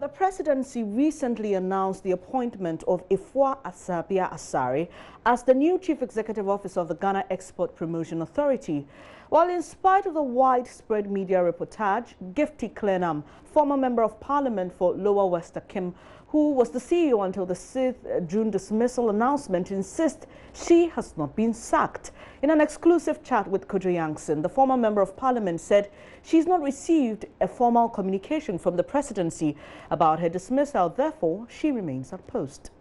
the presidency recently announced the appointment of Ifua Asabia Asare as the new Chief Executive Officer of the Ghana Export Promotion Authority. While in spite of the widespread media reportage, Gifty Klenam, former Member of Parliament for Lower West Akim, who was the CEO until the 6th June dismissal announcement, insists she has not been sacked. In an exclusive chat with Kojo Yankson, the former Member of Parliament said she's not received a formal communication from the presidency about her dismissal, therefore she remains at post.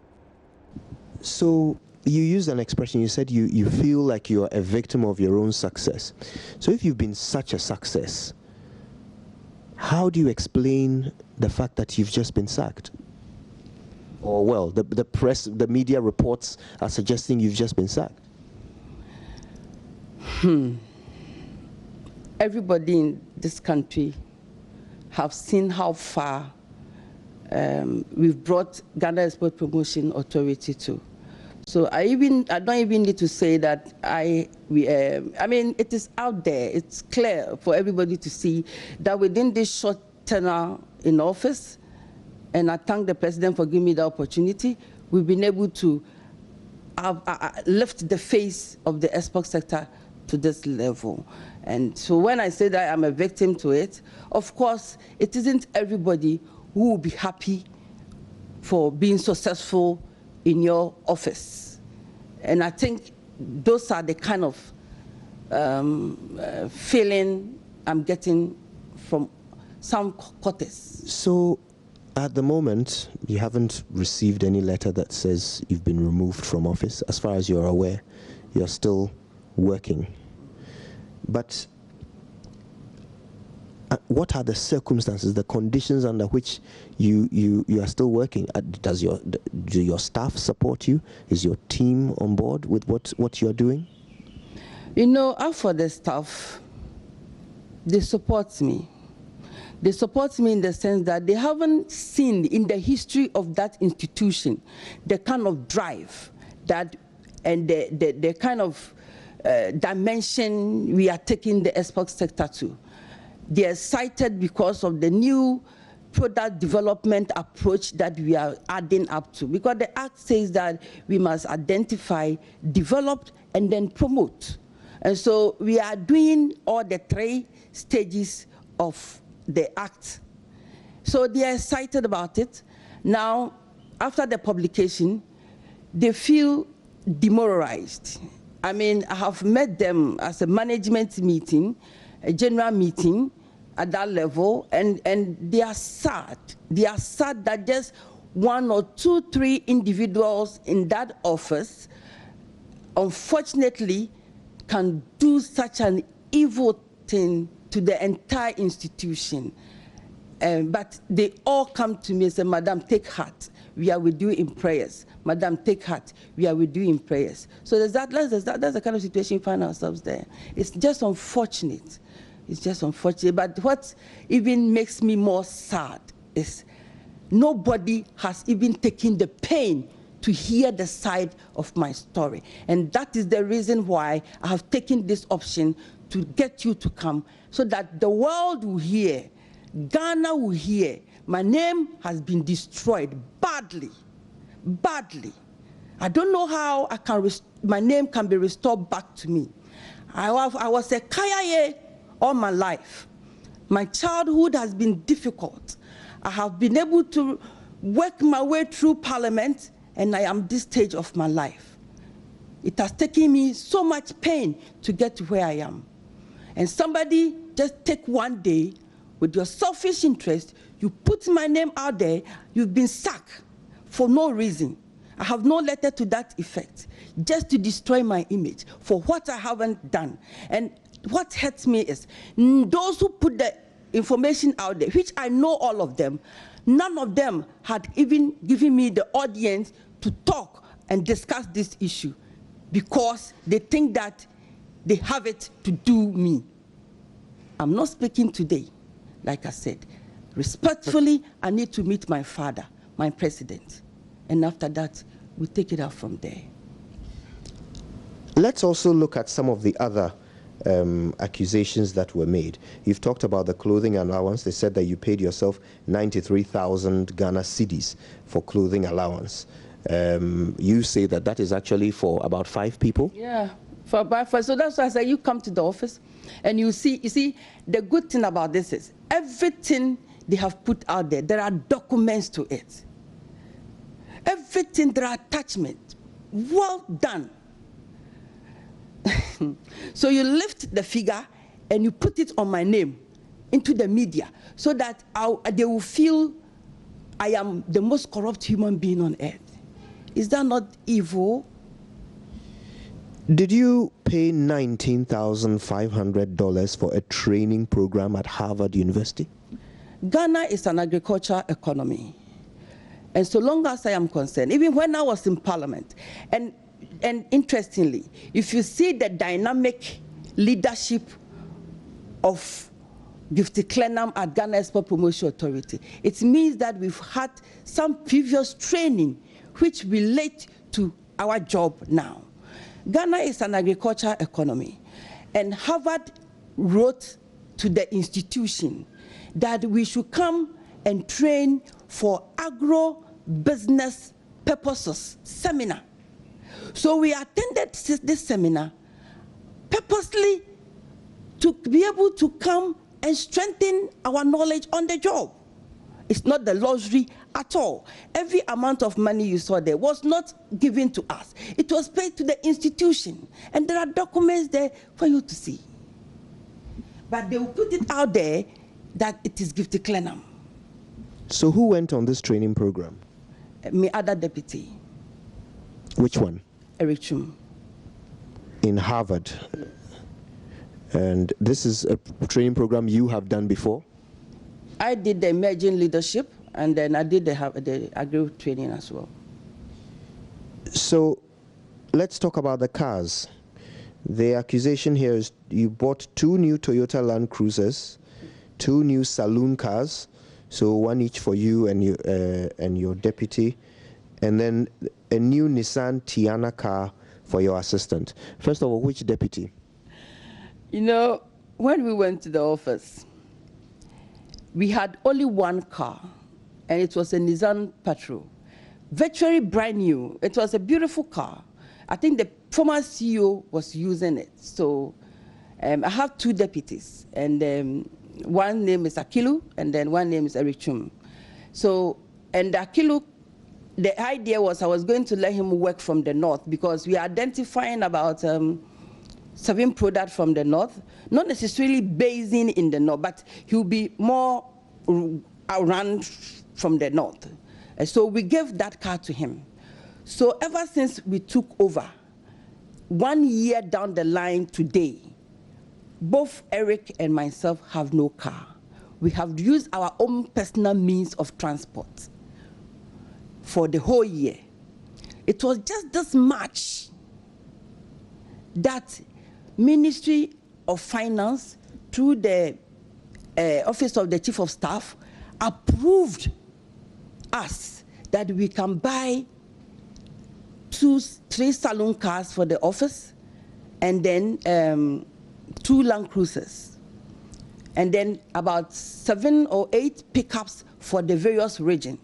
So you used an expression, you said you feel like you're a victim of your own success. So if you've been such a success, how do you explain the fact that you've just been sacked? Or, well, the press, the media reports are suggesting you've just been sacked. Everybody in this country have seen how far we've brought Ghana Export Promotion Authority to. So I don't even need to say that I mean, it is out there. It's clear for everybody to see that within this short tenure in office, and I thank the president for giving me the opportunity, we've been able to lift the face of the export sector to this level. And so when I say that I'm a victim to it, of course, it isn't everybody who will be happy for being successful in your office. And I think those are the kind of feeling I'm getting from some quarters. So at the moment, you haven't received any letter that says you've been removed from office. As far as you're aware, you're still working. But what are the circumstances, the conditions under which you are still working? Do your staff support you? Is your team on board with what you're doing? You know, as for the staff, they support me. They support me in the sense that they haven't seen in the history of that institution the kind of drive that and the kind of dimension we are taking the export sector to. They are excited because of the new product development approach that we are adding up to. Because the Act says that we must identify, develop, and then promote. And so we are doing all the 3 stages of the Act. So they are excited about it. Now, after the publication, they feel demoralized. I mean, I have met them as a management meeting, a general meeting at that level, and they are sad. They are sad that just 1 or 2, 3 individuals in that office, unfortunately, can do such an evil thing to the entire institution. But they all come to me and say, Madam, take heart. We are with you in prayers. Madam, take heart. We are with you in prayers. So that's the kind of situation we find ourselves there. It's just unfortunate. It's just unfortunate. But what even makes me more sad is nobody has even taken the pain to hear the side of my story. And that is the reason why I have taken this option to get you to come, so that the world will hear, Ghana will hear, my name has been destroyed badly, badly. I don't know how my name can be restored back to me. I was a Kayaye all my life. My childhood has been difficult. I have been able to work my way through Parliament, and I am this stage of my life. It has taken me so much pain to get to where I am. And somebody just take one day with your selfish interest, you put my name out there, you've been sacked for no reason. I have no letter to that effect, just to destroy my image for what I haven't done. And what hurts me is those who put the information out there, which I know all of them, none of them had even given me the audience to talk and discuss this issue, because they think that they have it to do me. I'm not speaking today. Like I said, respectfully, I need to meet my father, my president. And after that, we take it out from there. Let's also look at some of the other accusations that were made. You've talked about the clothing allowance. They said that you paid yourself 93,000 Ghana cedis for clothing allowance. You say that that is actually for about 5 people? Yeah, so that's why I say you come to the office and you see, the good thing about this is everything they have put out there, there are documents to it. Everything, there are attachments. Well done. So you lift the figure and you put it on my name into the media so that they will feel I am the most corrupt human being on earth. Is that not evil? Did you pay $19,500 for a training program at Harvard University? Ghana is an agricultural economy. And so long as I am concerned, even when I was in Parliament, and interestingly, if you see the dynamic leadership of Gifty Klenam at Ghana Export Promotion Authority, it means that we've had some previous training which relate to our job now. Ghana is an agricultural economy, and Harvard wrote to the institution that we should come and train for agro-business purposes seminar. So we attended this seminar purposely to be able to come and strengthen our knowledge on the job. It's not the luxury at all. Every amount of money you saw there was not given to us. It was paid to the institution. And there are documents there for you to see. But they will put it out there that it is Gifty Klenam. So who went on this training program? My other deputy. Which one? Eric Chum. In Harvard. And this is a training program you have done before? I did the emerging leadership, and then I did the agri training as well. So let's talk about the cars. The accusation here is you bought 2 new Toyota Land Cruisers, 2 new saloon cars, so one each for you and your deputy, and then a new Nissan Tiana car for your assistant. First of all, which deputy? You know, when we went to the office, we had only one car, and it was a Nissan Patrol, virtually brand new. It was a beautiful car. I think the former CEO was using it. So I have 2 deputies, and one name is Akilu, and then one name is Eric Chum. So, and Akilu, the idea was I was going to let him work from the north because we are identifying about 7 products from the north, not necessarily basing in the north, but he'll be more around from the north. And so we gave that car to him. So ever since we took over, 1 year down the line today, both Eric and myself have no car. We have used our own personal means of transport for the whole year. It was just this March that Ministry of Finance, through the Office of the Chief of Staff, approved us that we can buy 3 saloon cars for the office, and then 2 Land Cruisers, and then about 7 or 8 pickups for the various regions.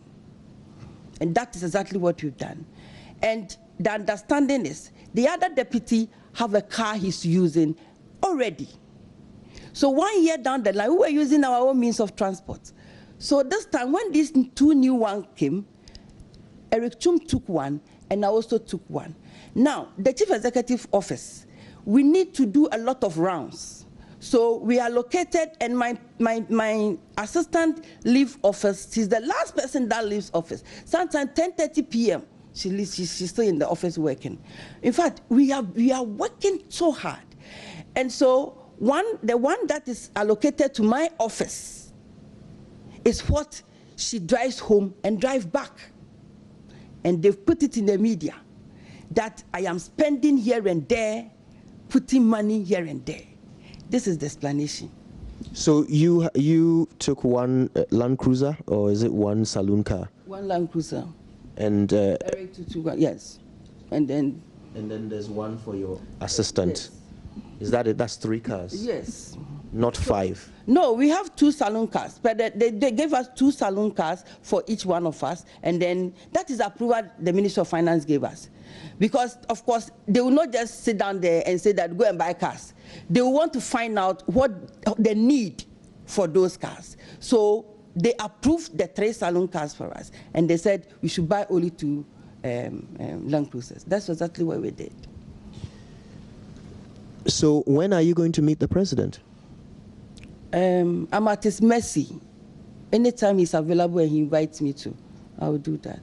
And that is exactly what we've done. And the understanding is the other deputy have a car he's using already. So 1 year down the line, we were using our own means of transport. So this time, when these 2 new ones came, Eric Chum took one, and I also took one. Now, the Chief Executive Office, we need to do a lot of rounds. So we are located, and my assistant leave office. She's the last person that leaves office. Sometimes 10:30 p.m. she leaves. She's still in the office working. In fact, we are working so hard, and so the one that is allocated to my office is what she drives home and drives back, and they've put it in the media that I am spending here and there, putting money here and there. This is the explanation. So you took one Land Cruiser, or is it one saloon car? One Land Cruiser. And Eric took one, yes. And then there's one for your assistant. Yes. Is that it? That's 3 cars? Yes. Not 5? No, we have 2 saloon cars, but they gave us 2 saloon cars for each one of us, and then that is approval the Minister of Finance gave us. Because, of course, they will not just sit down there and say that go and buy cars. They will want to find out what the need for those cars. So they approved the 3 saloon cars for us, and they said we should buy only 2 Land Cruisers. That's exactly what we did. So when are you going to meet the president? I'm at his mercy. Anytime he's available and he invites me to, I will do that.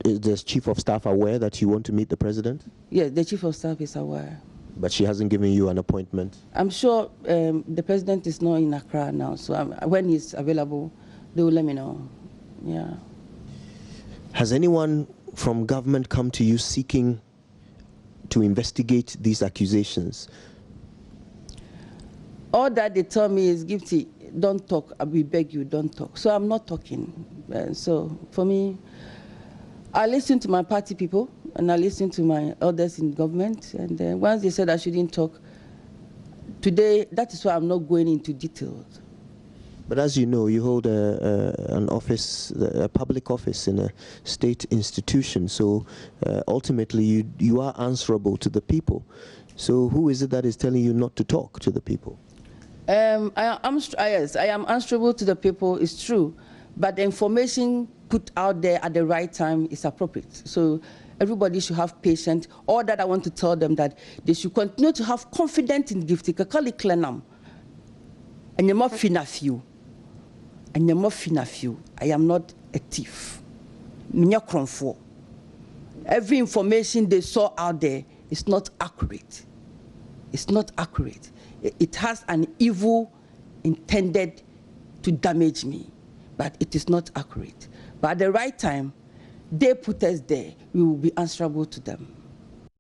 Is the chief of staff aware that you want to meet the president? Yes, the chief of staff is aware. But she hasn't given you an appointment? I'm sure the president is not in Accra now, so when he's available, they will let me know. Yeah. Has anyone from government come to you seeking to investigate these accusations? All that they tell me is, Gifty, don't talk. We beg you, don't talk. So I'm not talking. So for me, I listen to my party people and I listen to my elders in government. And once they said I shouldn't talk, today, that is why I'm not going into details. But as you know, you hold an office, a public office in a state institution. So ultimately, you are answerable to the people. So who is it that is telling you not to talk to the people? Yes, I am answerable to the people, it's true. But the information put out there at the right time is appropriate. So everybody should have patience. All that I want to tell them that they should continue to have confidence in Gifty Klenam. And you're more few. And you're more few. I am not a thief. Every information they saw out there is not accurate. It's not accurate. It has an evil intended to damage me, but it is not accurate. But at the right time, they put us there. We will be answerable to them.